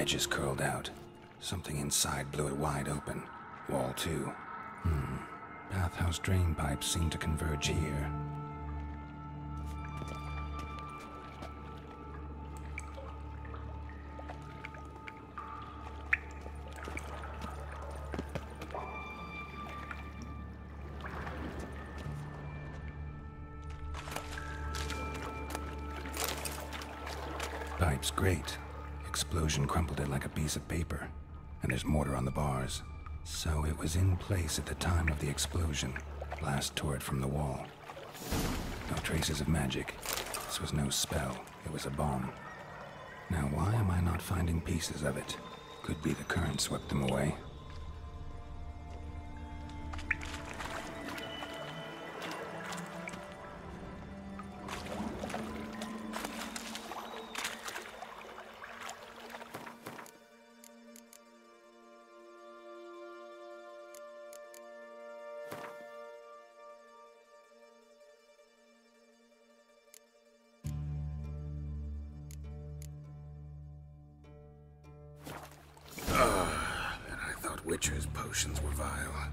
Edges curled out. Something inside blew it wide open. Wall too. Bathhouse drain pipes seem to converge here. Pipe's great. Explosion crumpled it like a piece of paper. And there's mortar on the bars. So it was in place at the time of the explosion. Blast tore it from the wall. No traces of magic. This was no spell. It was a bomb. Now why am I not finding pieces of it? Could be the current swept them away. And I thought Witcher's potions were vile.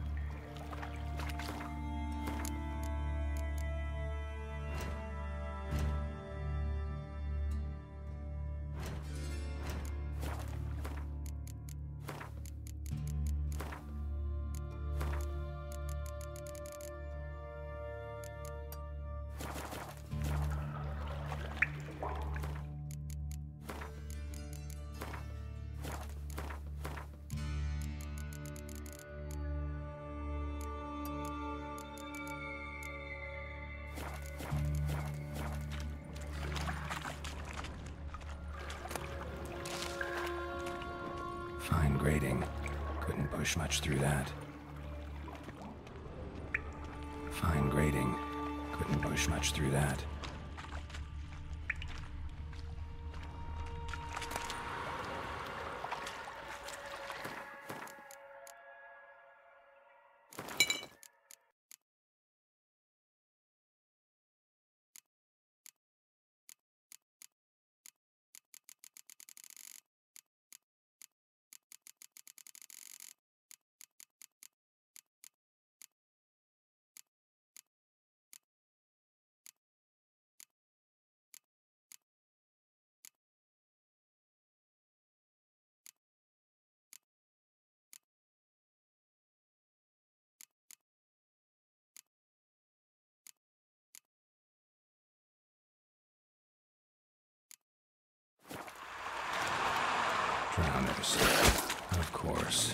Fine grating. Couldn't push much through that. Fine grating. Couldn't push much through that. Drowners. Of course.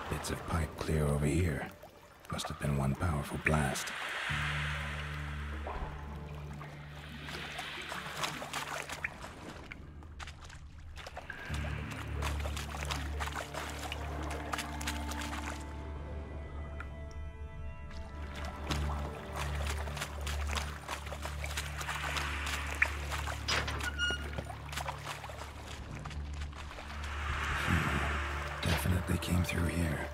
Bits of pipe clear over here. Must have been one powerful blast. Definitely came through here.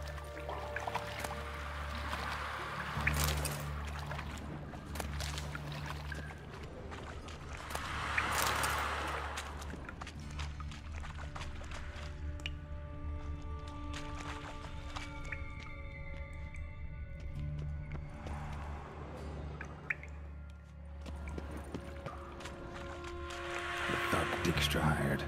extra hired.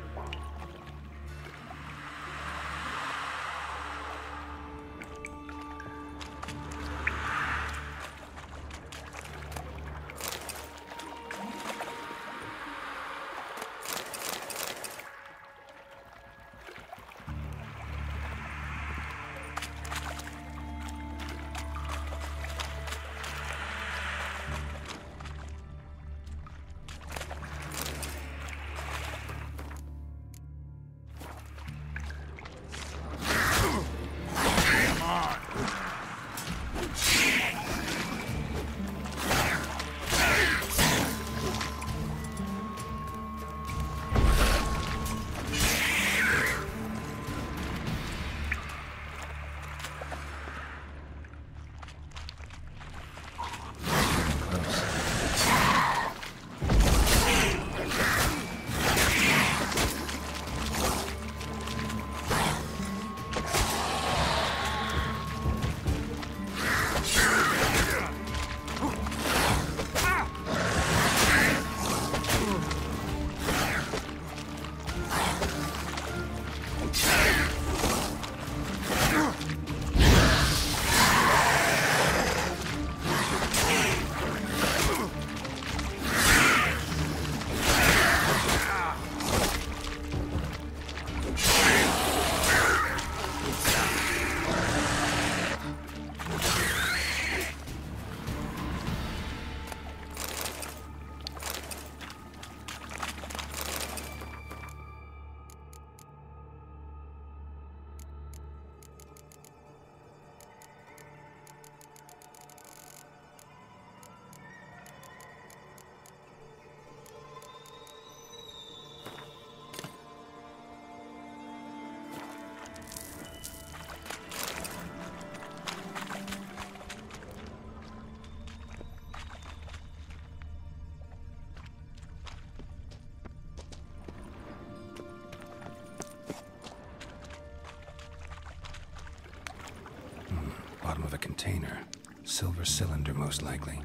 Bottom of a container. Silver cylinder, most likely.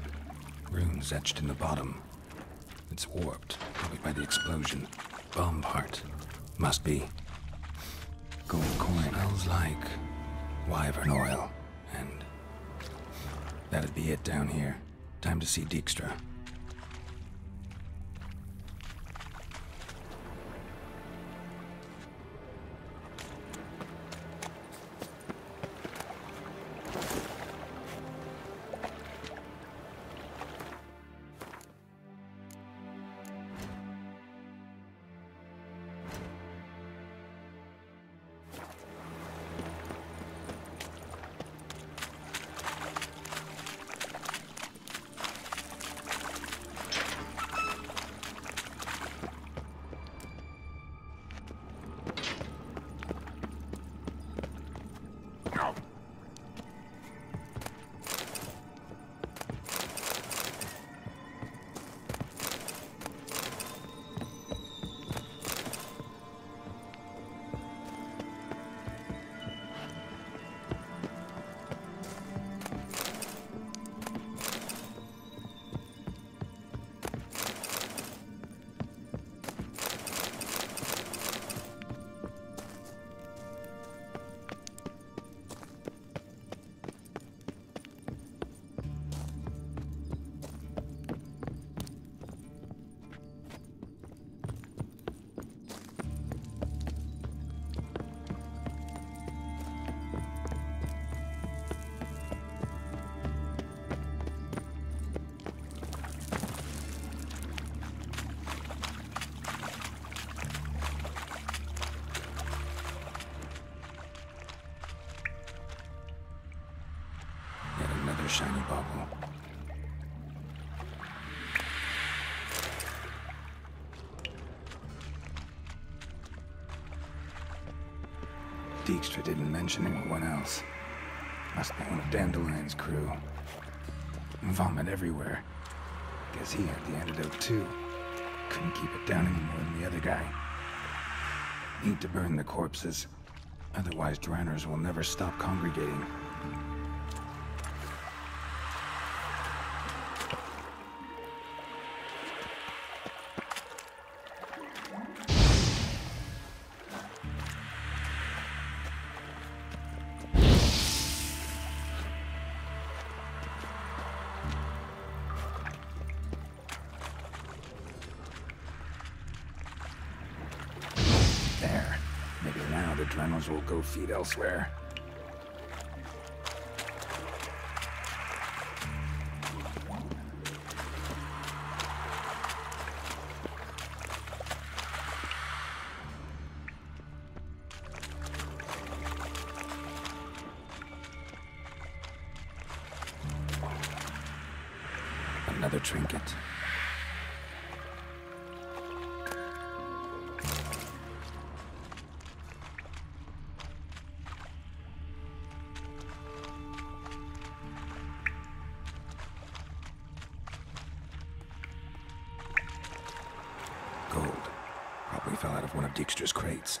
Runes etched in the bottom. It's warped, probably by the explosion. Bomb part. Must be. Gold coin. Smells like wyvern oil. And that'd be it down here. Time to see Dijkstra. Shiny bauble. Dijkstra didn't mention anyone else. Must be one of Dandelion's crew. Vomit everywhere. Guess he had the antidote too. Couldn't keep it down any more than the other guy. Need to burn the corpses. Otherwise, drowners will never stop congregating. adrenals will go feed elsewhere. Another trinket. Gold. Probably fell out of one of Dijkstra's crates.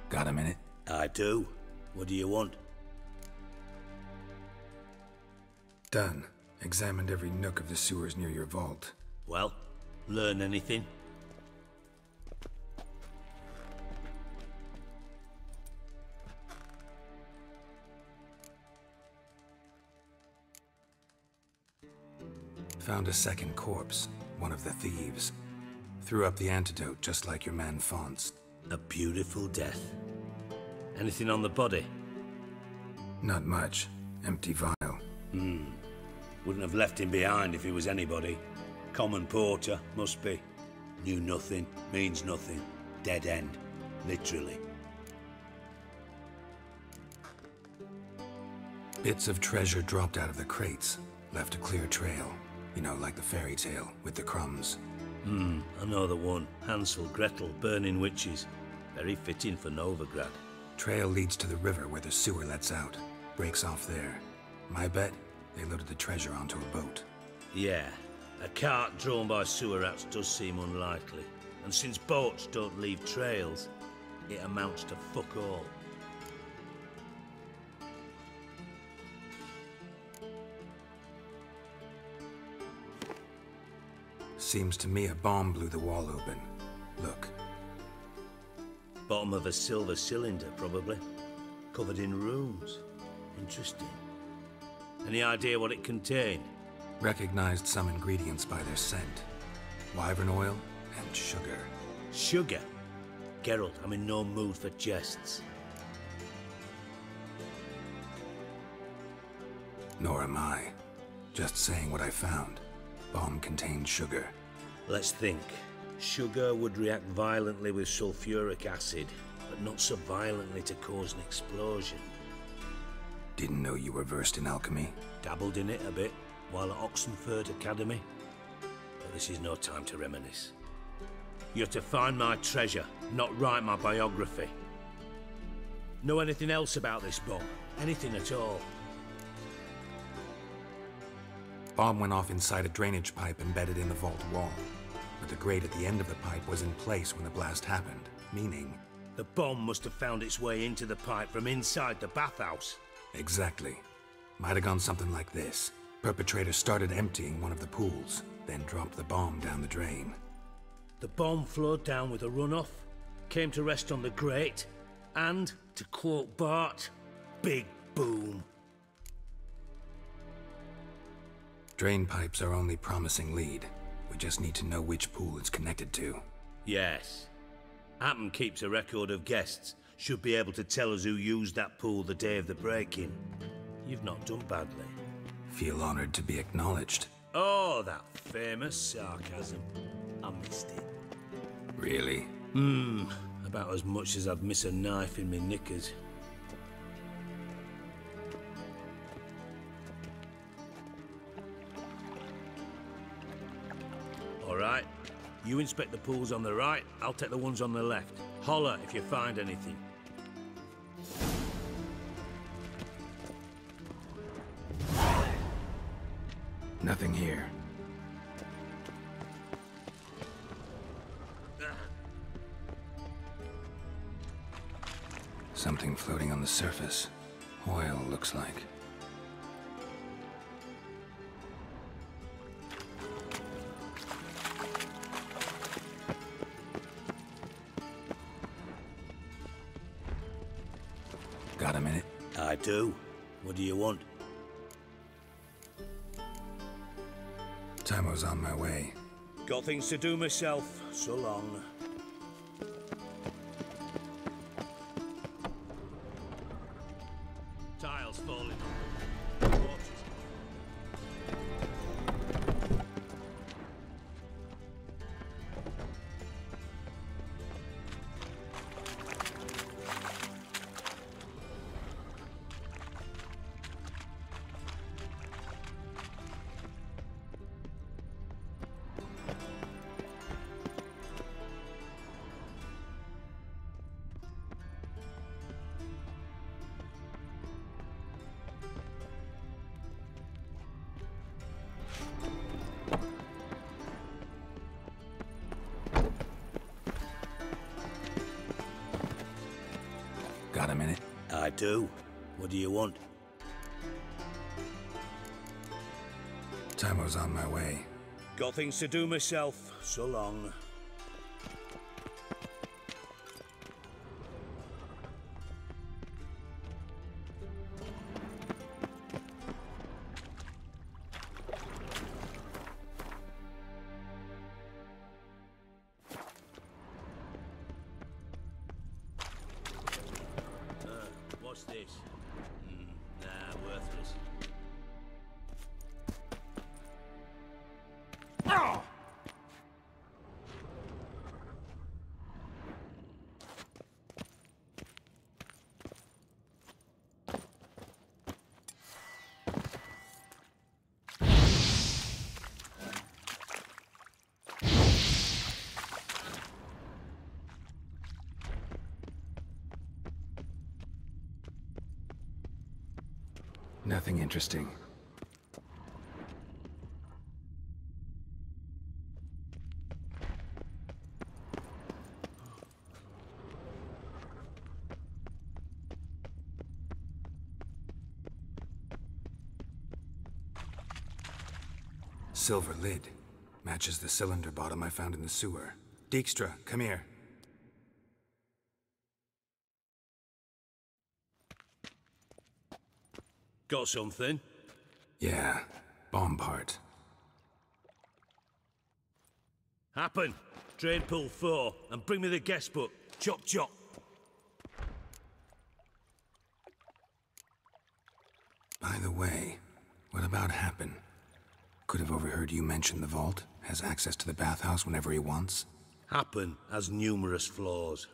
Got a minute? I do. What do you want? Done. Examined every nook of the sewers near your vault. Well, learn anything? Found a second corpse, one of the thieves. Threw up the antidote just like your man Font's. A beautiful death. Anything on the body? Not much. Empty vial. Wouldn't have left him behind if he was anybody. Common porter, must be. Knew nothing, means nothing. Dead end. Literally. Bits of treasure dropped out of the crates. Left a clear trail. You know, like the fairy tale, with the crumbs. I know the one. Hansel, Gretel, burning witches. Very fitting for Novigrad. Trail leads to the river where the sewer lets out. Breaks off there. My bet, they loaded the treasure onto a boat. Yeah, a cart drawn by sewer rats does seem unlikely. And since boats don't leave trails, it amounts to fuck all. Seems to me a bomb blew the wall open. Look. Bottom of a silver cylinder, probably. Covered in runes. Interesting. Any idea what it contained? Recognized some ingredients by their scent. Wyvern oil and sugar. Sugar? Geralt, I'm in no mood for jests. Nor am I. Just saying what I found. Bomb contained sugar. Let's think. Sugar would react violently with sulfuric acid, but not so violently to cause an explosion. Didn't know you were versed in alchemy. Dabbled in it a bit while at Oxenford Academy. But this is no time to reminisce. You're to find my treasure, not write my biography. Know anything else about this bomb? Anything at all? Bomb went off inside a drainage pipe embedded in the vault wall. But the grate at the end of the pipe was in place when the blast happened, meaning... The bomb must have found its way into the pipe from inside the bathhouse. Exactly. Might have gone something like this. Perpetrator started emptying one of the pools, then dropped the bomb down the drain. The bomb flowed down with a runoff, came to rest on the grate, and, to quote Bart, big boom. Drain pipes are only promising lead. We just need to know which pool it's connected to. Yes. Appen keeps a record of guests. Should be able to tell us who used that pool the day of the break-in. You've not done badly. Feel honored to be acknowledged. Oh, that famous sarcasm. I missed it. Really? About as much as I'd miss a knife in me knickers. All right. You inspect the pools on the right, I'll take the ones on the left. Holler if you find anything. Nothing here. Something floating on the surface. Oil, looks like. Got a minute? I do. What do you want? Timo's on my way. Got things to do myself. So long. Tiles falling. Got a minute? I do. What do you want? Timo's on my way. Got things to do myself. So long. What's this? Nah, worthless. Oh! Nothing interesting. Silver lid. Matches the cylinder bottom I found in the sewer. Dijkstra, come here. Got something? Yeah, bomb part. Happen. Drain pool 4, and bring me the guest book. Chop chop. By the way, what about Happen? Could have overheard you mention the vault. Has access to the bathhouse whenever he wants. Happen has numerous flaws.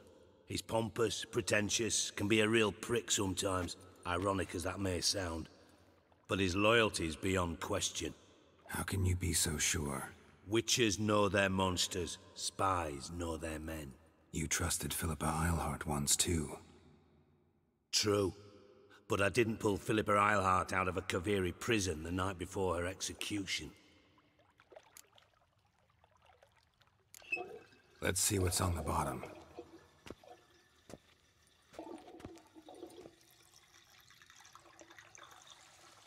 He's pompous, pretentious, can be a real prick sometimes, ironic as that may sound. But his loyalty's beyond question. How can you be so sure? Witches know their monsters, spies know their men. You trusted Philippa Eilhart once too. True. But I didn't pull Philippa Eilhart out of a Kaviri prison the night before her execution. Let's see what's on the bottom.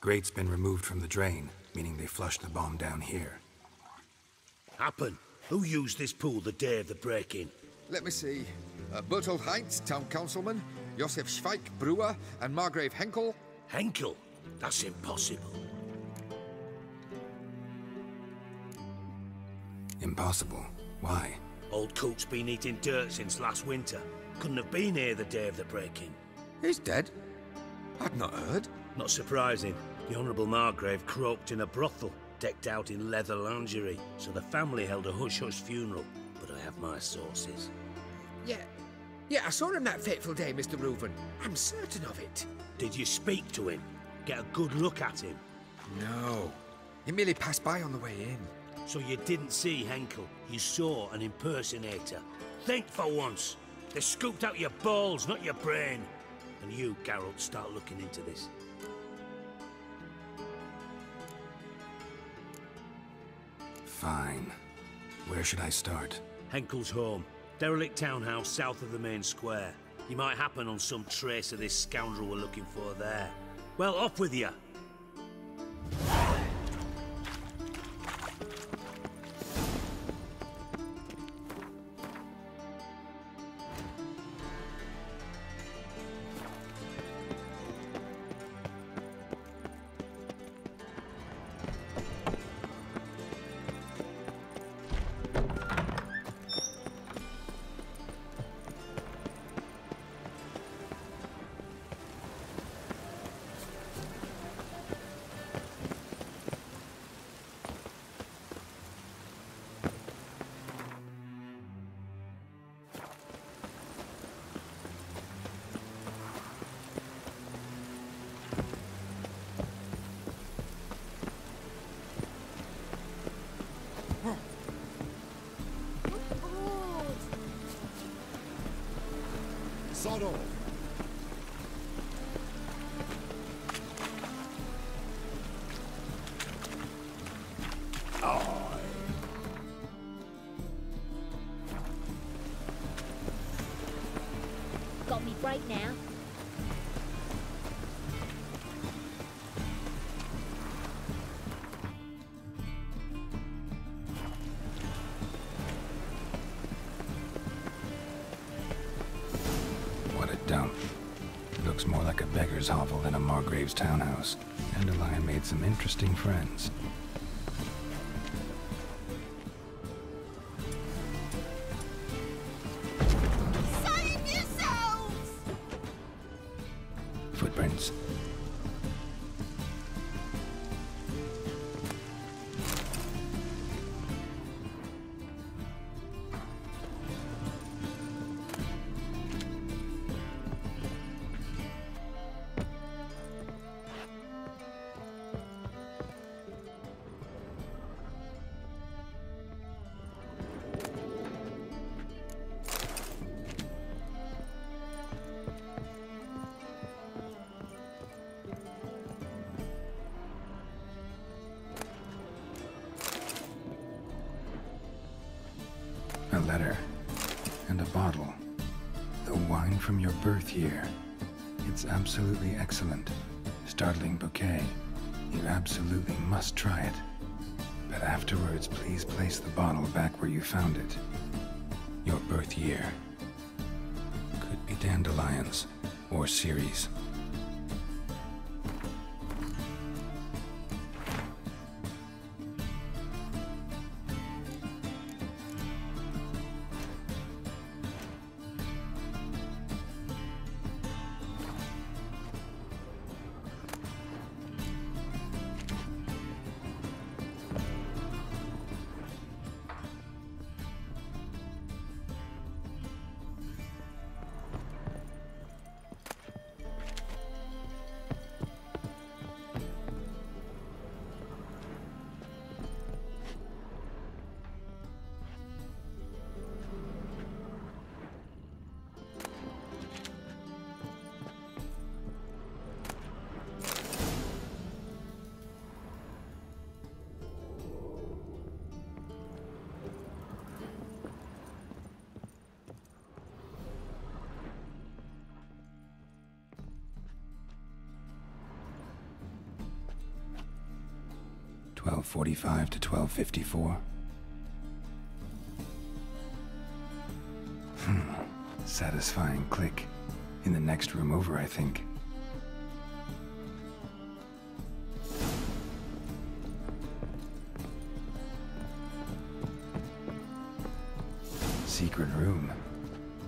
Grate's been removed from the drain, meaning they flushed the bomb down here. Happen. Who used this pool the day of the break-in? Let me see. Bertold Heinz, town councilman, Josef Schweik, brewer, and Margrave Henkel. Henkel? That's impossible. Impossible? Why? Old Coot's been eating dirt since last winter. Couldn't have been here the day of the break-in. He's dead? I'd not heard. Not surprising. The Honourable Margrave croaked in a brothel, decked out in leather lingerie, so the family held a hush-hush funeral. But I have my sources. Yeah, I saw him that fateful day, Mr. Reuven. I'm certain of it. Did you speak to him? Get a good look at him? No. He merely passed by on the way in. So you didn't see Henkel, you saw an impersonator. Think for once. They scooped out your balls, not your brain. And you, Geralt, start looking into this. Fine. Where should I start? Henkel's home. Derelict townhouse south of the main square. You might happen on some trace of this scoundrel we're looking for there. Well, off with you! Sod off. Got me break now. What a dump. Looks more like a beggar's hovel than a Margrave's townhouse. Dandelion made some interesting friends. Save yourselves! Footprints. A letter. And a bottle. The wine from your birth year. It's absolutely excellent. Startling bouquet. You absolutely must try it. But afterwards, please place the bottle back where you found it. Your birth year. Could be dandelions. Or Ceres. 12:45 to 12:54. Satisfying click. In the next room over, I think. Secret room.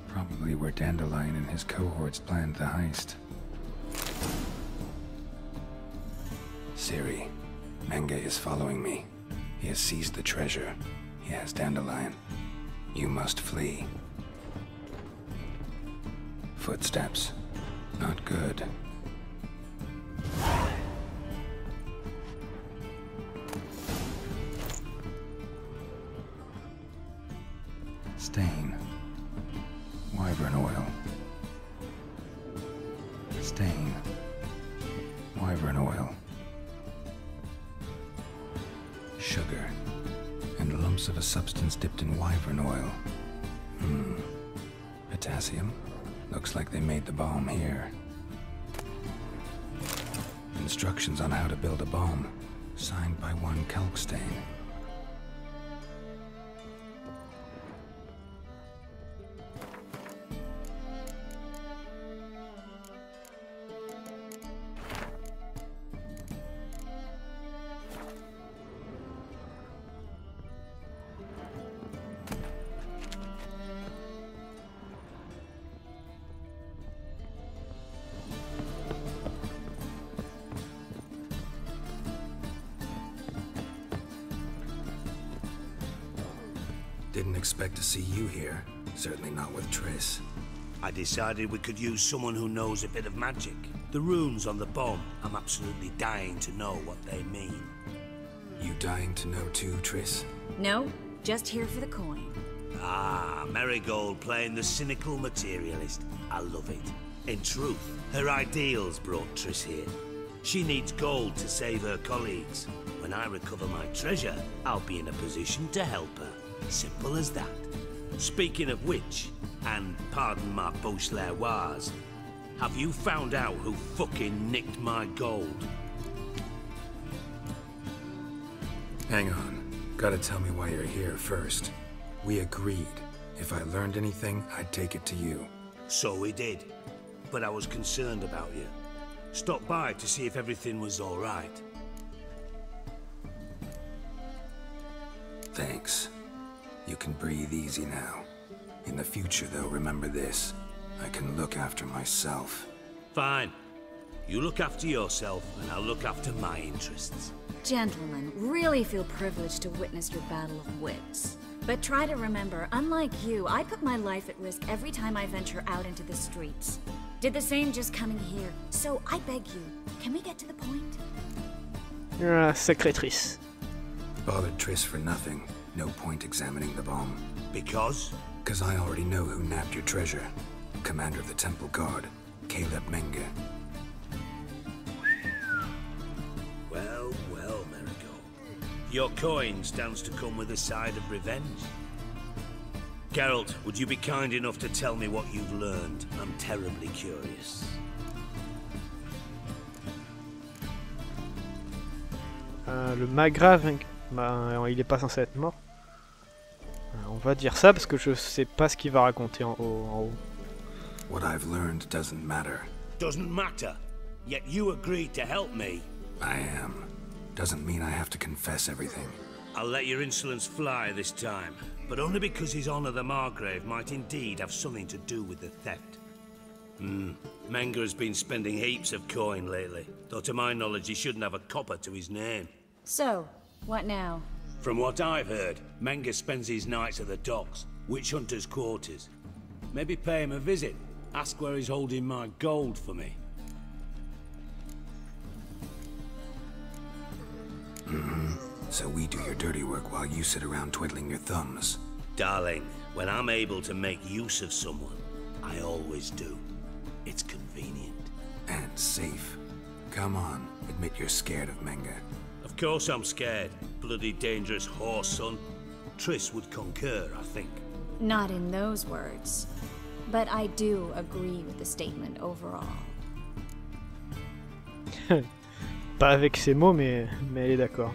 Probably where Dandelion and his cohorts planned the heist. Siri, Menge is following me. He has seized the treasure. He has Dandelion. You must flee. Footsteps. Not good. Stain. Wyvern oil. Stain. Wyvern oil. Sugar. And lumps of a substance dipped in wyvern oil. Potassium. Looks like they made the bomb here. Instructions on how to build a bomb. Signed by one Kalkstain. Didn't expect to see you here. Certainly not with Triss. I decided we could use someone who knows a bit of magic. The runes on the bomb, I'm absolutely dying to know what they mean. You dying to know too, Triss? No, just here for the coin. Ah, Marigold playing the cynical materialist. I love it. In truth, her ideals brought Triss here. She needs gold to save her colleagues. When I recover my treasure, I'll be in a position to help her. Simple as that. Speaking of which, and pardon my Beauclervoise, have you found out who fucking nicked my gold? Hang on. Gotta tell me why you're here first. We agreed. If I learned anything, I'd take it to you. So we did. But I was concerned about you. Stopped by to see if everything was all right. Thanks. You can breathe easy now. In the future, though, remember this. I can look after myself. Fine. You look after yourself, and I'll look after my interests. Gentlemen, really feel privileged to witness your battle of wits. But try to remember, unlike you, I put my life at risk every time I venture out into the streets. Did the same just coming here. So I beg you, can we get to the point? Sacrée Triss. Bothered Triss for nothing. No point examining the bomb. Because? Because I already know who nabbed your treasure. Commander of the Temple Guard, Caleb Menge. Well, well, Marigold. Your coin stands to come with a side of revenge. Geralt, would you be kind enough to tell me what you've learned? I'm terribly curious. Le Magra, il est pas censé être mort. On va dire ça parce que je sais pas ce qu'il va raconter en haut. What I've learned doesn't matter. Doesn't matter. Yet you agreed to help me. I am. Doesn't mean I have to confess everything. I'll let your insolence fly this time, but only because his honor the Margrave might indeed have something to do with the theft. Menge has been spending heaps of coin lately, though to my knowledge he shouldn't have a copper to his name. So, what now? From what I've heard, Menge spends his nights at the docks, witch hunters' quarters. Maybe pay him a visit. Ask where he's holding my gold for me. So we do your dirty work while you sit around twiddling your thumbs. Darling, when I'm able to make use of someone, I always do. It's convenient. And safe. Come on, admit you're scared of Menge. Of course I'm scared. Bloody dangerous horse, son. Triss would concur, I think. Not in those words. But I do agree with the statement overall. Pas avec ces mots, mais elle est d'accord.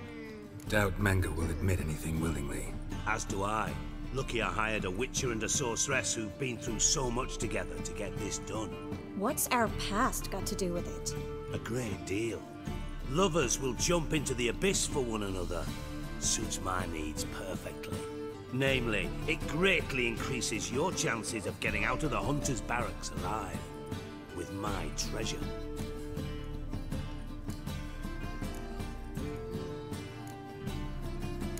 Doubt Manga will admit anything willingly. As do I. Lucky I hired a witcher and a sorceress who've been through so much together to get this done. What's our past got to do with it? A great deal. Lovers will jump into the abyss for one another. Suits my needs perfectly. Namely, it greatly increases your chances of getting out of the hunter's barracks alive. With my treasure.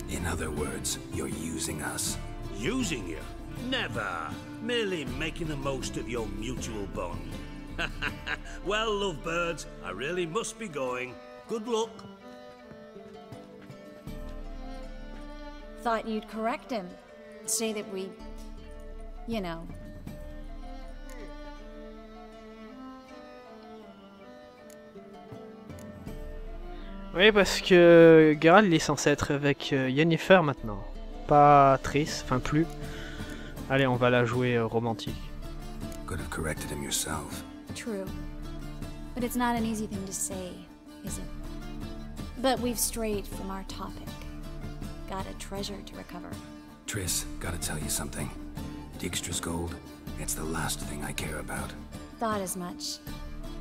In other words, you're using us. Using you? Never. Merely making the most of your mutual bond. Well, lovebirds, I really must be going. Good luck. Thought you'd correct him. Say that we... you know... Oui, parce que Geralt il est censé être avec Yennefer maintenant. Pas Triss, enfin plus. Allez, on va la jouer romantique. Could have corrected him yourself. True. But it's not an easy thing to say, is it? But we've strayed from our topic. Got a treasure to recover. Triss, gotta tell you something. Dijkstra's gold, it's the last thing I care about. Thought as much.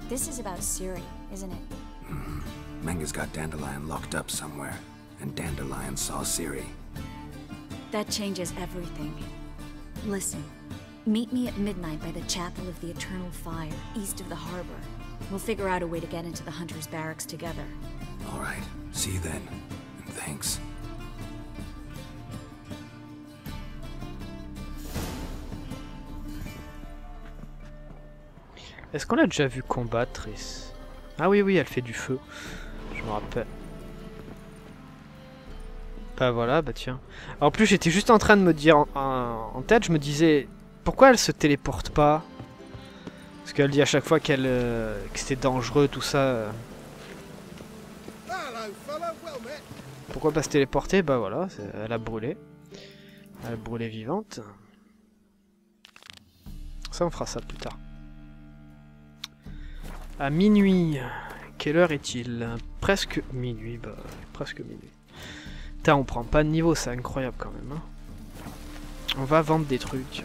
This is about Ciri, isn't it? Mm-hmm. Manga's got Dandelion locked up somewhere, and Dandelion saw Ciri. That changes everything. Listen, meet me at midnight by the Chapel of the Eternal Fire, east of the harbor. We'll figure out a way to get into the Hunter's Barracks together. All right, see you then, and thanks. Est-ce qu'on l'a déjà vu combattre, Triss? Ah oui, oui, elle fait du feu. Je me rappelle. Bah voilà, bah tiens. En plus, j'étais juste en train de me dire en tête, je me disais, pourquoi elle se téléporte pas? Parce qu'elle dit à chaque fois qu'elle que c'était dangereux, tout ça. Pourquoi pas se téléporter? Bah voilà, elle a brûlé. Elle a brûlé vivante. Ça, on fera ça plus tard. À minuit. Quelle heure est-il? Presque minuit, bah presque minuit. Putain, on prend pas de niveau, c'est incroyable quand même. Hein. On va vendre des trucs.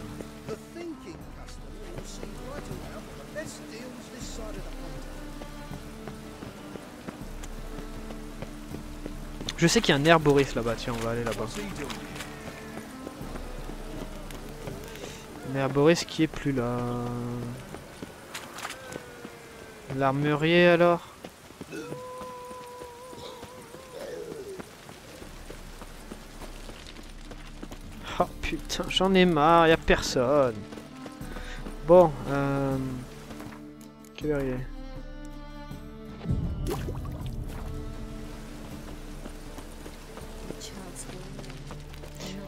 Je sais qu'il y a un herboriste là-bas, tiens, on va aller là-bas. Un herboriste qui est plus là. L'armurier alors? Oh putain, j'en ai marre, y'a personne. Bon, quelle heure il est?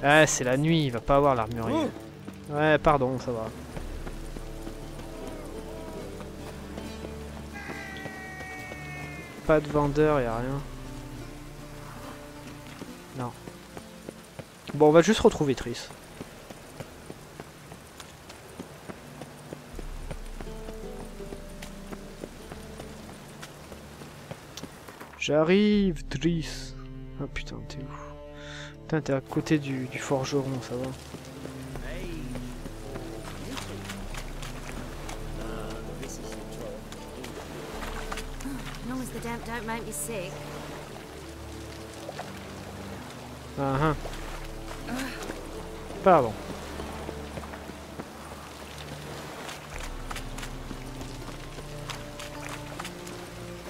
Ah, c'est la nuit, il va pas avoir l'armurier. Ouais, pardon, ça va. Pas de vendeur, y'a rien. Non. Bon, on va juste retrouver Triss. J'arrive, Triss. Oh putain, t'es où? Putain, t'es à côté du forgeron, ça va. Don't make me sick. Pardon.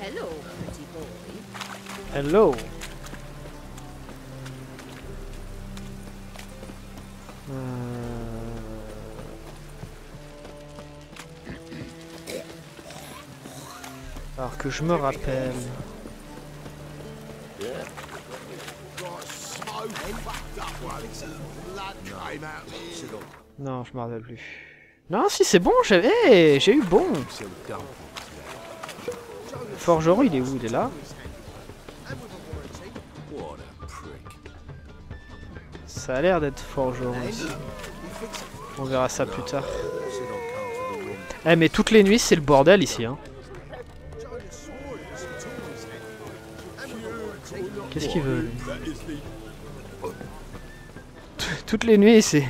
Hello, pretty boy. Hello. Alors que je me rappelle. Non, je me rappelle plus. Non, si c'est bon, j'ai eu bon. Le forgeron, il est où? Il est là. Ça a l'air d'être forgeron ici. On verra ça plus tard. Eh mais toutes les nuits c'est le bordel ici hein. Qu'est-ce qu'il veut, lui? Toutes les nuits, c'est...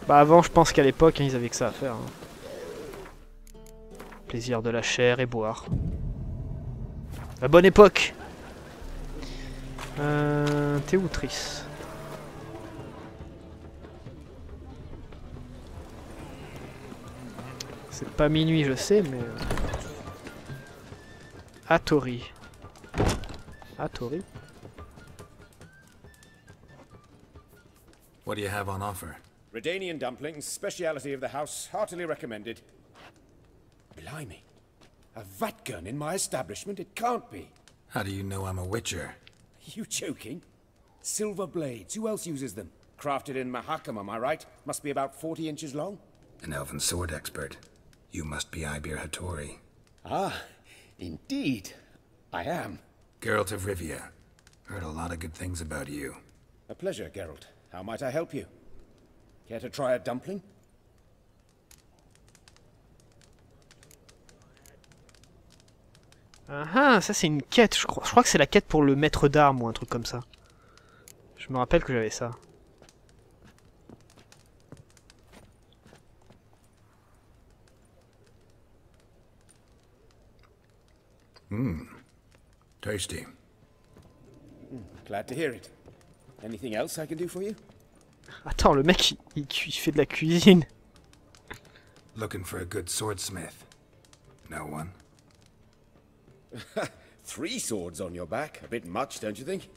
Bah avant, je pense qu'à l'époque, hein, ils avaient que ça à faire. Hein. Plaisir de la chair et boire. La bonne époque. T'es où, Triss? C'est pas minuit, je sais, mais... Atori. Atori? What do you have on offer? Redanian dumplings, speciality of the house, heartily recommended. Blimey. A vat gun in my establishment? It can't be. How do you know I'm a witcher? You joking? Silver blades, who else uses them? Crafted in Mahakam, am I right? Must be about 40 inches long? An elven sword expert. You must be Ibir Hattori. Ah, indeed. I am. Geralt of Rivia. Heard a lot of good things about you. A pleasure, Geralt. How might I help you? Care to try a dumpling? Ah, ça c'est une quête, je crois que c'est la quête pour le maître d'armes ou un truc comme ça. Je me rappelle que j'avais ça. Tasty. Glad to hear it. Anything else I can do for you? Attends, le mec il fait de la cuisine. Looking for a good swordsmith. No one? 3 swords on your back. A bit much, don't you think?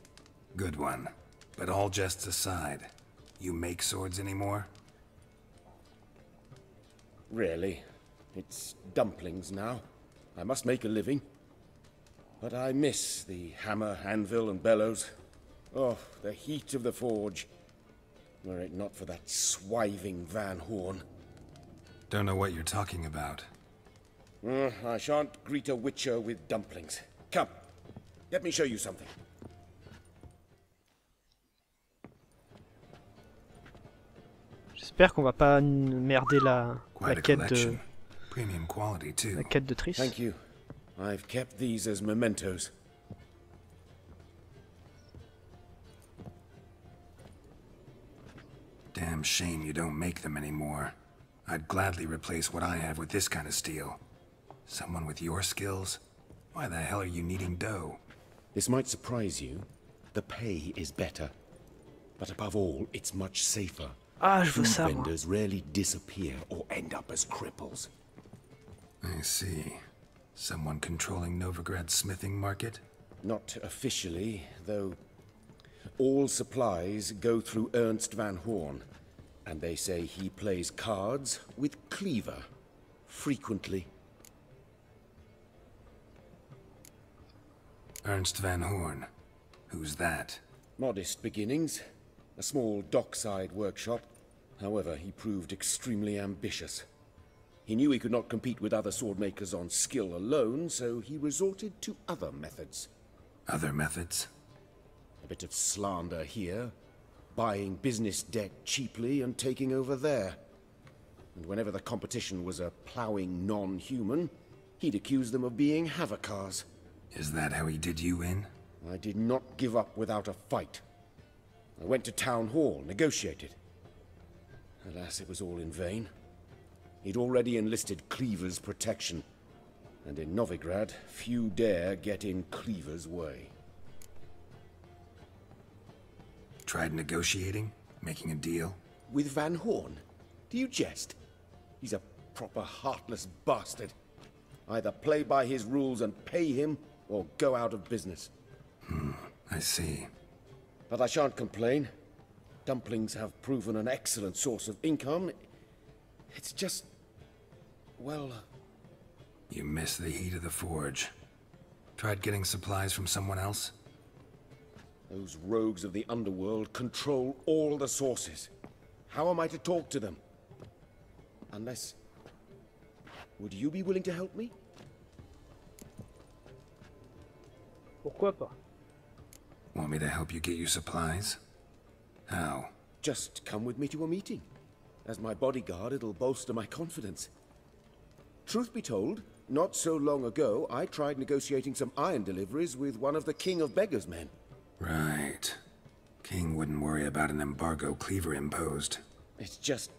Good one. But all jests aside, you make swords anymore? Really? It's dumplings now. I must make a living. But I miss the hammer, anvil, and bellows. Oh, the heat of the forge. Were it not for that swiving Van Horn. Don't know what you're talking about. I shan't greet a witcher with dumplings. Come, let me show you something. J'espère qu'on va pas merder la quête de... Premium quality too. La quête de Triss. Thank you. I've kept these as mementos. Damn shame you don't make them anymore. I'd gladly replace what I have with this kind of steel. Someone with your skills? Why the hell are you needing dough? This might surprise you. The pay is better. But above all, it's much safer. Ah, je veux ça, moi. Vendors rarely disappear or end up as cripples. I see. Someone controlling Novigrad's smithing market? Not officially, though. All supplies go through Ernst Van Horn, and they say he plays cards with Cleaver, frequently. Ernst Van Horn. Who's that? Modest beginnings. A small dockside workshop. However, he proved extremely ambitious. He knew he could not compete with other swordmakers on skill alone, so he resorted to other methods. Other methods? A bit of slander here, buying business debt cheaply and taking over there. And whenever the competition was a ploughing non-human, he'd accuse them of being Havakars. Is that how he did you in? I did not give up without a fight. I went to Town Hall, negotiated. Alas, it was all in vain. He'd already enlisted Cleaver's protection, and in Novigrad, few dare get in Cleaver's way. Tried negotiating? Making a deal? With Van Horn? Do you jest? He's a proper heartless bastard. Either play by his rules and pay him, or go out of business. I see. But I shan't complain. Dumplings have proven an excellent source of income. It's just... well... You miss the heat of the forge. Tried getting supplies from someone else? Those rogues of the underworld control all the sources. How am I to talk to them? Unless... would you be willing to help me? Pourquoi pas? Want me to help you get you supplies? How? Just come with me to a meeting. As my bodyguard, it'll bolster my confidence. Truth be told, not so long ago, I tried negotiating some iron deliveries with one of the King of Beggars' men. Right. King wouldn't worry about an embargo Cleaver imposed. It's just...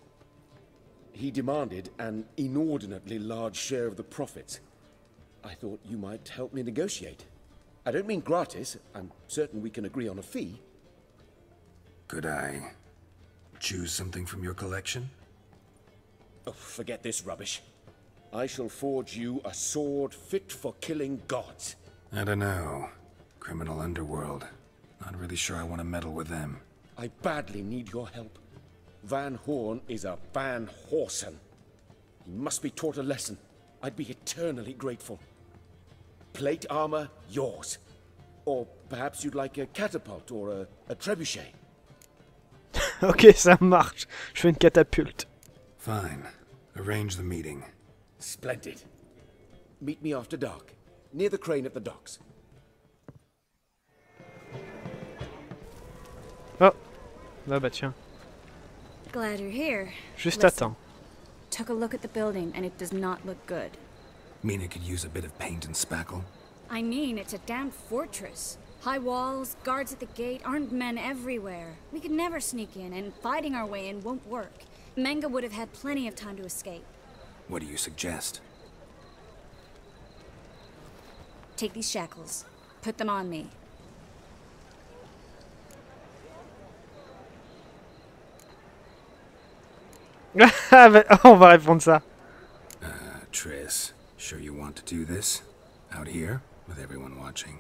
he demanded an inordinately large share of the profits. I thought you might help me negotiate. I don't mean gratis. I'm certain we can agree on a fee. Could I choose something from your collection? Oh, forget this rubbish. I shall forge you a sword fit for killing gods. I don't know. Criminal underworld. Not really sure I want to meddle with them. I badly need your help. Van Horn is a Van Horsen. He must be taught a lesson. I'd be eternally grateful. Plate armor, yours. Or perhaps you'd like a catapult or a trebuchet. Ok, ça marche. Je fais une catapulte. Fine. Arrange the meeting. Splendid. Meet me after dark, near the crane at the docks. Oh. Ah bah tiens. Glad you're here. Juste à temps. Took a look at the building and it does not look good. Mean it could use a bit of paint and spackle? I mean, it's a damn fortress. High walls, guards at the gate, armed men everywhere. We could never sneak in, and fighting our way in won't work. Menga would have had plenty of time to escape. What do you suggest? Take these shackles. Put them on me. On va répondre ça. Triss, sure you want to do this? Out here, with everyone watching?